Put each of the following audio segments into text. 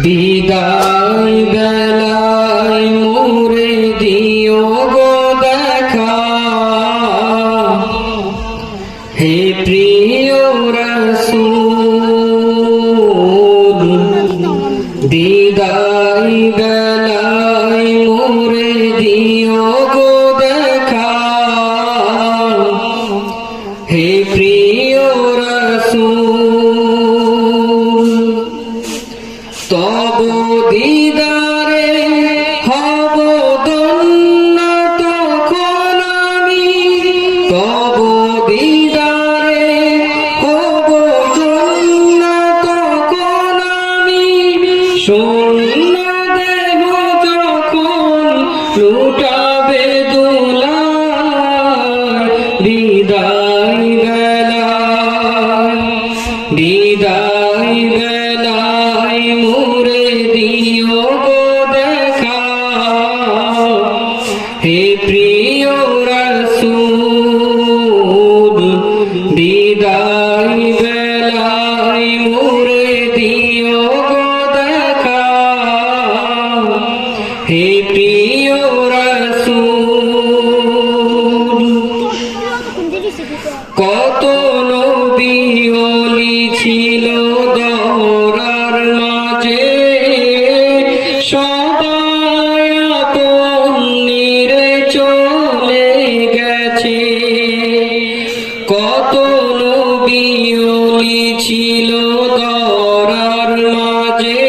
বিদায় বেলায় মোরে দিও গো দেখা, হে প্রিয় রাসূল। বিদায় বেলায় মোরে দিও গো দেখা, হে প্রিয় রাসূল। তব দিদারে হব ধন্য তখন আমি, তব দিদারে হব ধন্য তখন আমি। শূন্য দেহ যখন লুটাবে দোলায়, বিদায় বেলায়, বিদায় বেলায় মোরে দিও গো দেখা, হে প্রিয় রাসূল। বিদায় বেলায় মোরে দিও গো দেখা, হে প্রিয় রাসূল। কত নবী ওলি ছিল দহরার মাঝে, সবাই আপন নিরে চলে গেছে। কত নবী ওলি ছিল দহরার মাঝে,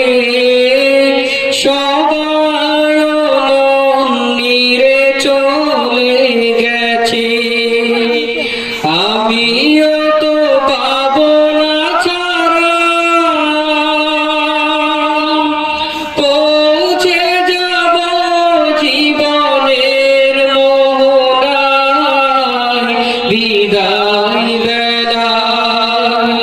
সবাই আপন নিরে চলে গেছে। আমিও তো পাবো না ছাড়া, পৌঁছে যাব জীবনের মোহনায়। বিদায় বেলায়,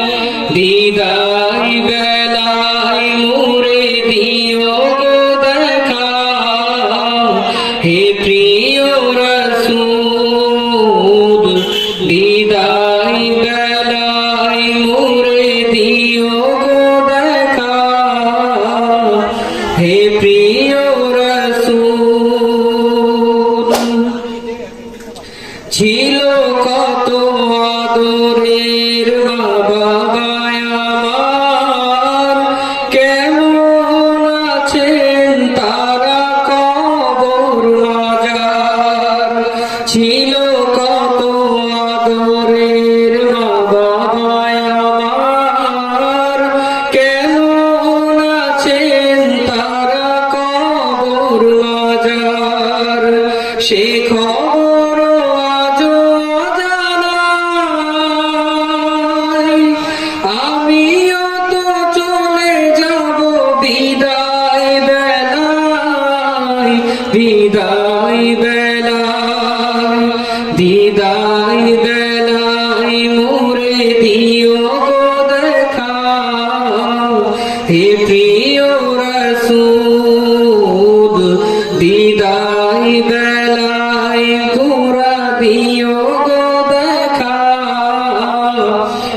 বিদায় বেলায় মোরে দিও গো দেখা, হে প্রিয় রাসূল। বিদায় বেলায় মোরে দিও গো দেখা, হে প্রিয় রাসূল। ছিল কত আদরের মা বাবা আমার, কেমন আছেন তারা কবর মাজার। ছিল কত আদরের মা বাবা আমার, কেমন আছেন তারা কবর মাজার। সে খবর আজও অজানা, আমিও তো চলে যাব বিদায় বেলায়, বিদায় বেলায়, বিদায় বেলায় মোরে দিও গো দেখা, হে প্রিয় রাসূল। বিদায় বেলায় তোরা দিও গো দেখা,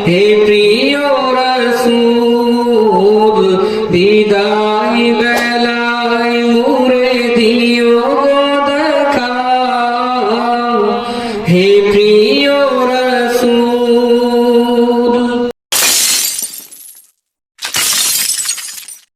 হে প্রিয় রাসূল। বিদায়